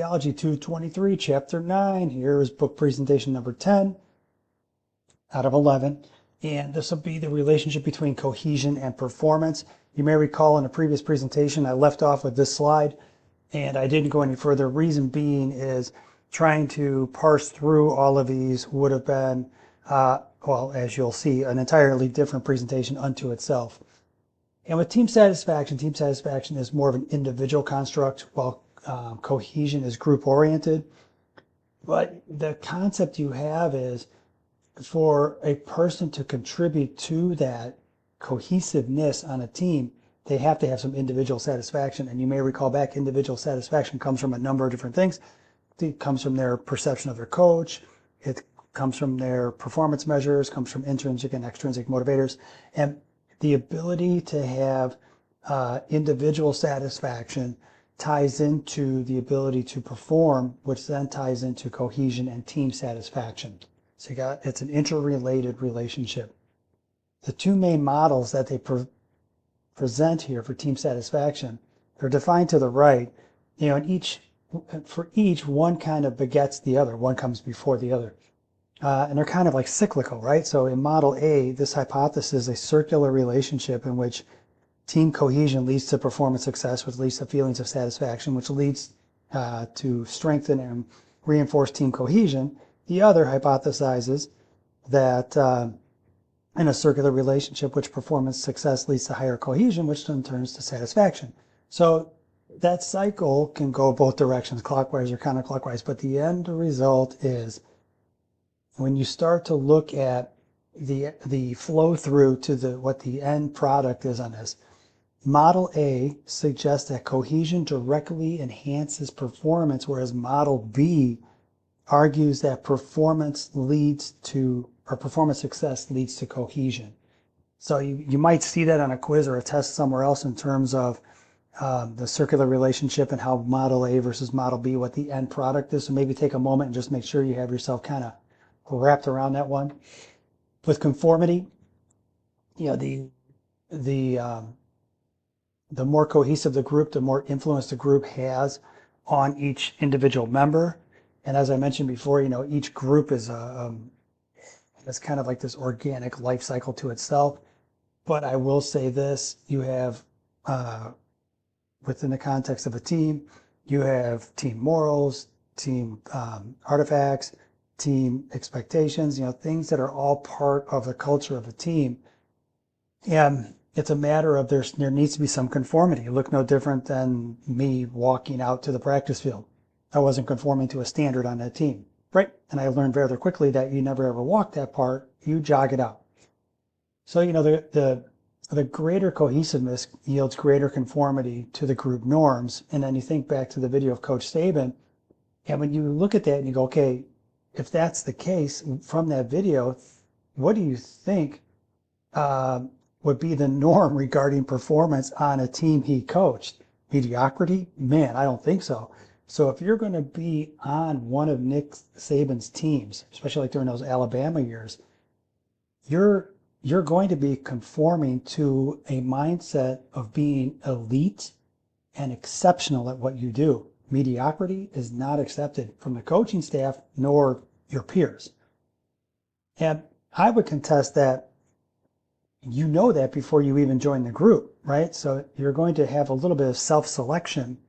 KIN223, Chapter 9. Here is book presentation number 10 out of 11. And this will be the relationship between cohesion and performance. You may recall in a previous presentation, I left off with this slide and I didn't go any further. Reason being is trying to parse through all of these would have been, well, as you'll see, an entirely different presentation unto itself. And with team satisfaction is more of an individual construct, while cohesion is group oriented. But the concept you have is for a person to contribute to that cohesiveness on a team, they have to have some individual satisfaction. And you may recall back, individual satisfaction comes from a number of different things. It comes from their perception of their coach. It comes from their performance measures, comes from intrinsic and extrinsic motivators. And the ability to have individual satisfaction ties into the ability to perform, which then ties into cohesion and team satisfaction. So it's an interrelated relationship. The two main models that they present here for team satisfaction, they're defined to the right. And for each, one kind of begets the other. One comes before the other. And they're kind of like cyclical, right? So in Model A, this hypothesis is a circular relationship in which team cohesion leads to performance success, which leads to feelings of satisfaction, which leads to strengthen and reinforce team cohesion. The other hypothesizes that in a circular relationship, which performance success leads to higher cohesion, which then turns to satisfaction. So that cycle can go both directions, clockwise or counterclockwise, but the end result is when you start to look at the flow through to what the end product is on this, Model A suggests that cohesion directly enhances performance, whereas Model B argues that performance success leads to cohesion. So you might see that on a quiz or a test somewhere else in terms of the circular relationship and how Model A versus Model B, what the end product is. So maybe take a moment and just make sure you have yourself kind of wrapped around that one. With conformity, the more cohesive the group, the more influence the group has on each individual member. And as I mentioned before, each group is it's kind of like this organic life cycle to itself. But I will say this, you have, within the context of a team, you have team morals, team artifacts, team expectations, things that are all part of the culture of a team. And it's a matter of there needs to be some conformity. You look no different than me walking out to the practice field. I wasn't conforming to a standard on that team, right? And I learned rather quickly that you never ever walk that part, you jog it out. So, the greater cohesiveness yields greater conformity to the group norms. And then you think back to the video of Coach Saban, and when you look at that and you go, okay, if that's the case from that video, what do you think would be the norm regarding performance on a team he coached? Mediocrity? Man, I don't think so. So if you're going to be on one of Nick Saban's teams, especially like during those Alabama years, you're going to be conforming to a mindset of being elite and exceptional at what you do. Mediocrity is not accepted from the coaching staff nor your peers. And I would contest that you know that before you even join the group, right? So you're going to have a little bit of self-selection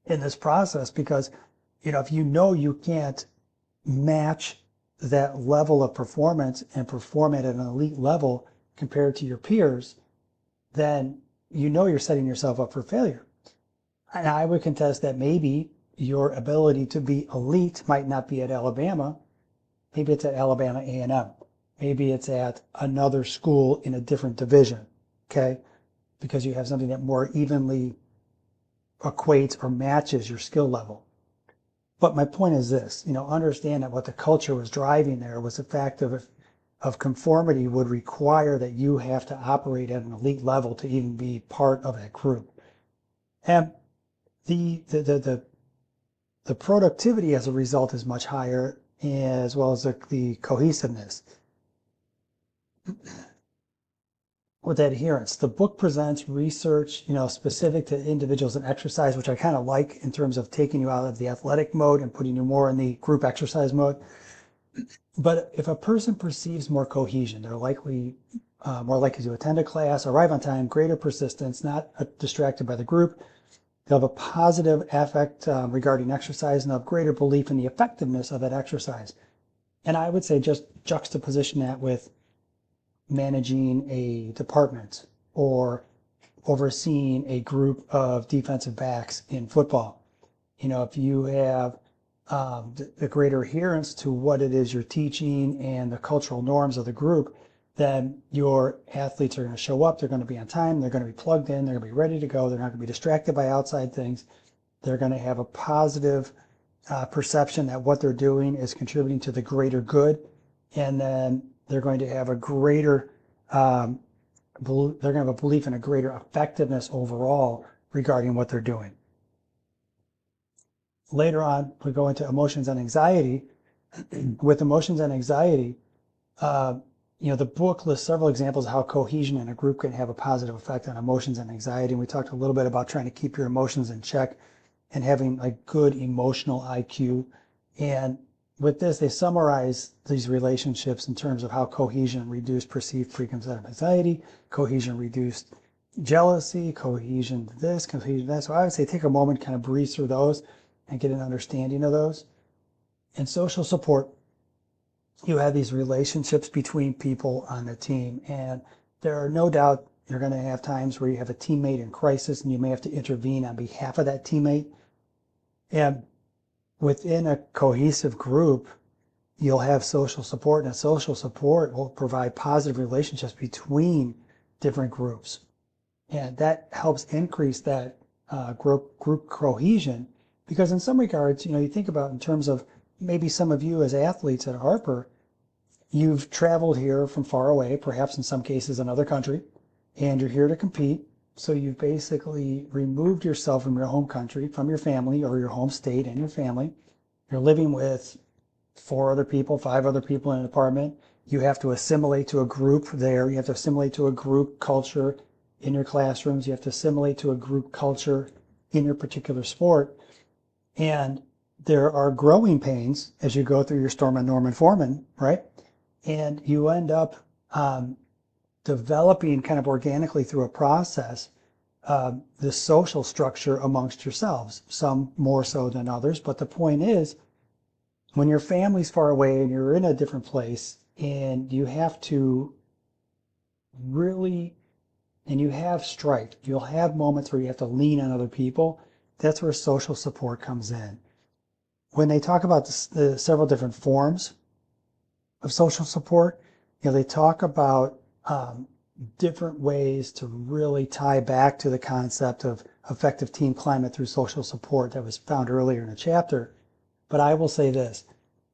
in this process because, if you can't match that level of performance and perform at an elite level compared to your peers, then you're setting yourself up for failure. And I would contest that maybe your ability to be elite might not be at Alabama. Maybe it's at Alabama A&M. Maybe it's at another school in a different division, okay? Because you have something that more evenly equates or matches your skill level. But my point is this, understand that what the culture was driving there was the fact of conformity would require that you have to operate at an elite level to even be part of that group. And the productivity as a result is much higher, as well as the cohesiveness. with adherence. The book presents research, specific to individuals and exercise, which I kind of like in terms of taking you out of the athletic mode and putting you more in the group exercise mode. But if a person perceives more cohesion, they're more likely to attend a class, arrive on time, greater persistence, not distracted by the group. They'll have a positive affect regarding exercise and have greater belief in the effectiveness of that exercise. And I would say just juxtaposition that with managing a department or overseeing a group of defensive backs in football. If you have the greater adherence to what it is you're teaching and the cultural norms of the group, then your athletes are going to show up, they're going to be on time, they're going to be plugged in, they're going to be ready to go, they're not going to be distracted by outside things, they're going to have a positive perception that what they're doing is contributing to the greater good, and then they're going to have a greater they're going to have a belief in a greater effectiveness overall regarding what they're doing. Later on, we go into emotions and anxiety. With emotions and anxiety, the book lists several examples of how cohesion in a group can have a positive effect on emotions and anxiety. And we talked a little bit about trying to keep your emotions in check and having like good emotional IQ. And with this, they summarize these relationships in terms of how cohesion reduced perceived preconceived anxiety, cohesion reduced jealousy, cohesion this, cohesion that. So I would say take a moment, kind of breeze through those and get an understanding of those. In social support, you have these relationships between people on the team, and there are no doubt you're going to have times where you have a teammate in crisis and you may have to intervene on behalf of that teammate. And within a cohesive group, you'll have social support, and social support will provide positive relationships between different groups. And that helps increase that group cohesion, because in some regards, you think about in terms of maybe some of you as athletes at Harper, you've traveled here from far away, perhaps in some cases another country, and you're here to compete. So you've basically removed yourself from your home country, from your family or your home state and your family. You're living with 4 other people, 5 other people in an apartment. You have to assimilate to a group there. You have to assimilate to a group culture in your classrooms. You have to assimilate to a group culture in your particular sport. And there are growing pains as you go through your Storm and Norman Foreman, right? And you end up developing kind of organically through a process the social structure amongst yourselves, some more so than others. But the point is, when your family's far away and you're in a different place and you have to really, and you have strife, you'll have moments where you have to lean on other people. That's where social support comes in. When they talk about the several different forms of social support, they talk about different ways to really tie back to the concept of effective team climate through social support that was found earlier in the chapter. But I will say this,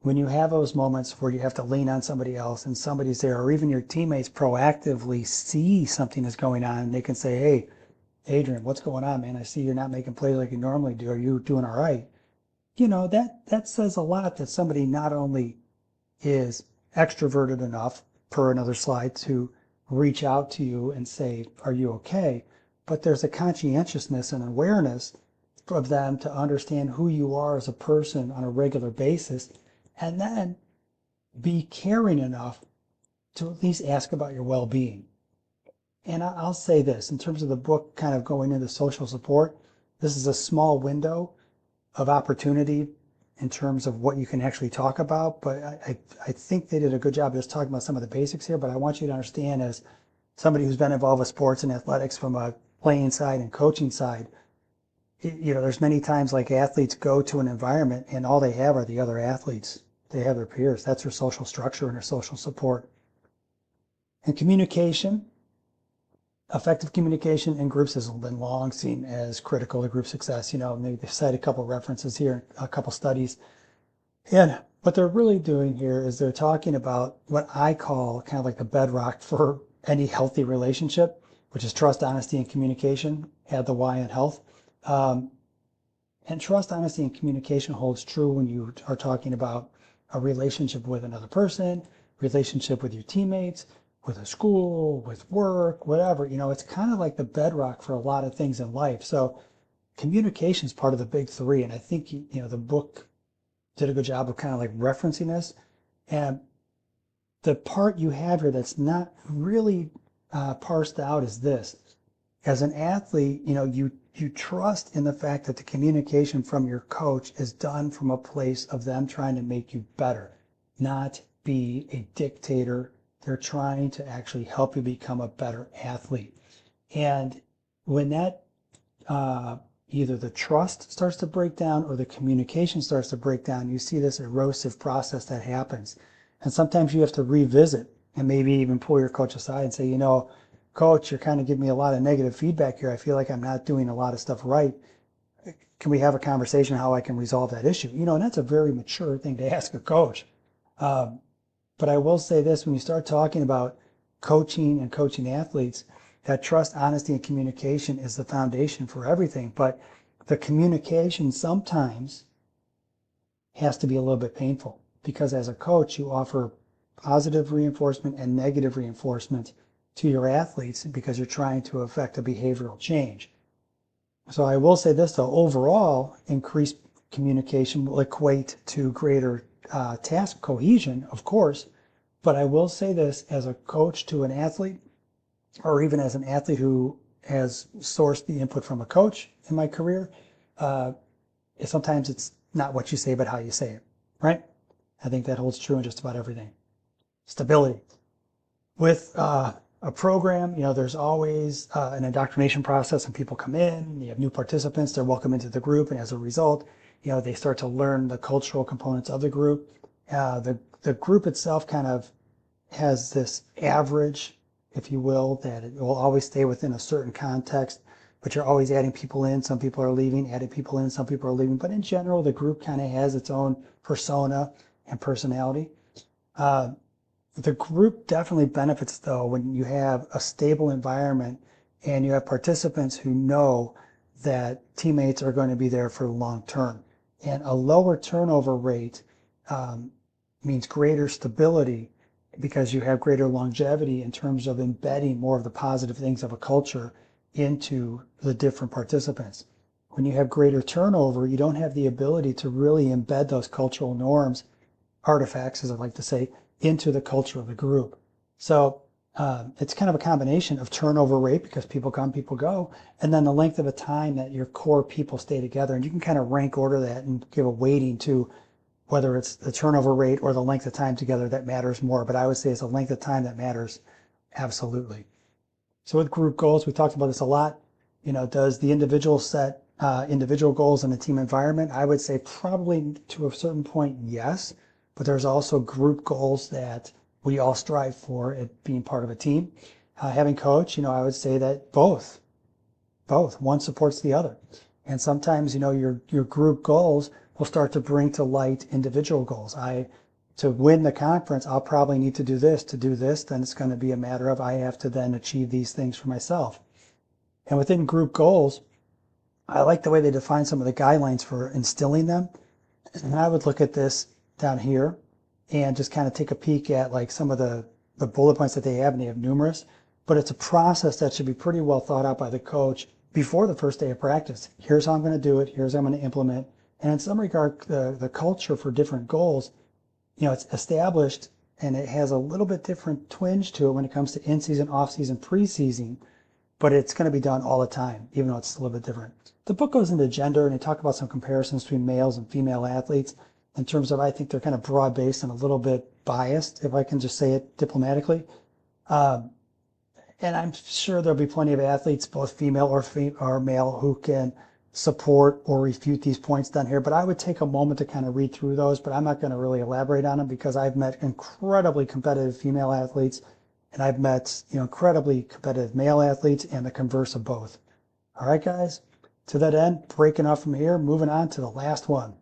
when you have those moments where you have to lean on somebody else and somebody's there, or even your teammates proactively see something is going on and they can say, hey, Adrian, what's going on, man? I see you're not making plays like you normally do. Are you doing all right? That says a lot, that somebody not only is extroverted enough, per another slide, to reach out to you and say, are you okay? But there's a conscientiousness and awareness of them to understand who you are as a person on a regular basis, and then be caring enough to at least ask about your well-being. And I'll say this, in terms of the book kind of going into social support, this is a small window of opportunity in terms of what you can actually talk about, but I think they did a good job just talking about some of the basics here. But I want you to understand, as somebody who's been involved with sports and athletics from a playing side and coaching side, there's many times like athletes go to an environment and all they have are the other athletes. They have their peers. That's their social structure and their social support. And communication, effective communication in groups has been long seen as critical to group success. They cite a couple references here, a couple studies. And what they're really doing here is they're talking about what I call kind of like the bedrock for any healthy relationship, which is trust, honesty, and communication. Add the Y in health. And trust, honesty, and communication holds true when you are talking about a relationship with another person, relationship with your teammates, with a school, with work, whatever. It's kind of like the bedrock for a lot of things in life. So communication is part of the big three. And I think, the book did a good job of kind of like referencing this. And the part you have here that's not really parsed out is this. As an athlete, you trust in the fact that the communication from your coach is done from a place of them trying to make you better, not be a dictator. They're trying to actually help you become a better athlete. And when that either the trust starts to break down or the communication starts to break down, you see this erosive process that happens. And sometimes you have to revisit and maybe even pull your coach aside and say, coach, you're kind of giving me a lot of negative feedback here. I feel like I'm not doing a lot of stuff right. Can we have a conversation how I can resolve that issue? And that's a very mature thing to ask a coach. But I will say this, when you start talking about coaching and coaching athletes, that trust, honesty, and communication is the foundation for everything. But the communication sometimes has to be a little bit painful, because as a coach, you offer positive reinforcement and negative reinforcement to your athletes because you're trying to affect a behavioral change. So I will say this, though, overall, increased communication will equate to greater task cohesion, of course. But I will say this, as a coach to an athlete, or even as an athlete who has sourced the input from a coach in my career, sometimes it's not what you say, but how you say it, right? I think that holds true in just about everything. Stability. With a program, there's always an indoctrination process, and people come in, you have new participants, they're welcome into the group, and as a result, they start to learn the cultural components of the group. The group itself kind of has this average, if you will, that it will always stay within a certain context, but you're always adding people in. Some people are leaving, adding people in, some people are leaving. But in general, the group kind of has its own persona and personality. The group definitely benefits, though, when you have a stable environment and you have participants who know that teammates are going to be there for the long term. And a lower turnover rate means greater stability, because you have greater longevity in terms of embedding more of the positive things of a culture into the different participants. When you have greater turnover, you don't have the ability to really embed those cultural norms, artifacts, as I like to say, into the culture of the group. So it's kind of a combination of turnover rate, because people come, people go, and then the length of a time that your core people stay together. And you can kind of rank order that and give a weighting to whether it's the turnover rate or the length of time together that matters more. But I would say it's the length of time that matters, absolutely. So with group goals, we talked about this a lot. Does the individual set individual goals in a team environment? I would say probably to a certain point, yes. But there's also group goals that we all strive for at being part of a team. Having coach, I would say that both, one supports the other. And sometimes, your group goals will start to bring to light individual goals. To win the conference, I'll probably need to do this. To do this, then it's going to be a matter of I have to then achieve these things for myself. And within group goals, I like the way they define some of the guidelines for instilling them. And I would look at this down here and just kind of take a peek at like some of the bullet points that they have, and they have numerous. But it's a process that should be pretty well thought out by the coach before the first day of practice. Here's how I'm going to do it. Here's how I'm going to implement. And in some regard, the culture for different goals, it's established, and it has a little bit different twinge to it when it comes to in-season, off-season, pre-season, but it's going to be done all the time, even though it's a little bit different. The book goes into gender, and they talk about some comparisons between males and female athletes in terms of, I think they're kind of broad-based and a little bit biased, if I can just say it diplomatically. And I'm sure there'll be plenty of athletes, both female or male, who can support or refute these points down here. But I would take a moment to kind of read through those, but I'm not going to really elaborate on them, because I've met incredibly competitive female athletes, and I've met incredibly competitive male athletes, and the converse of both. All right, guys, to that end, breaking off from here, moving on to the last one.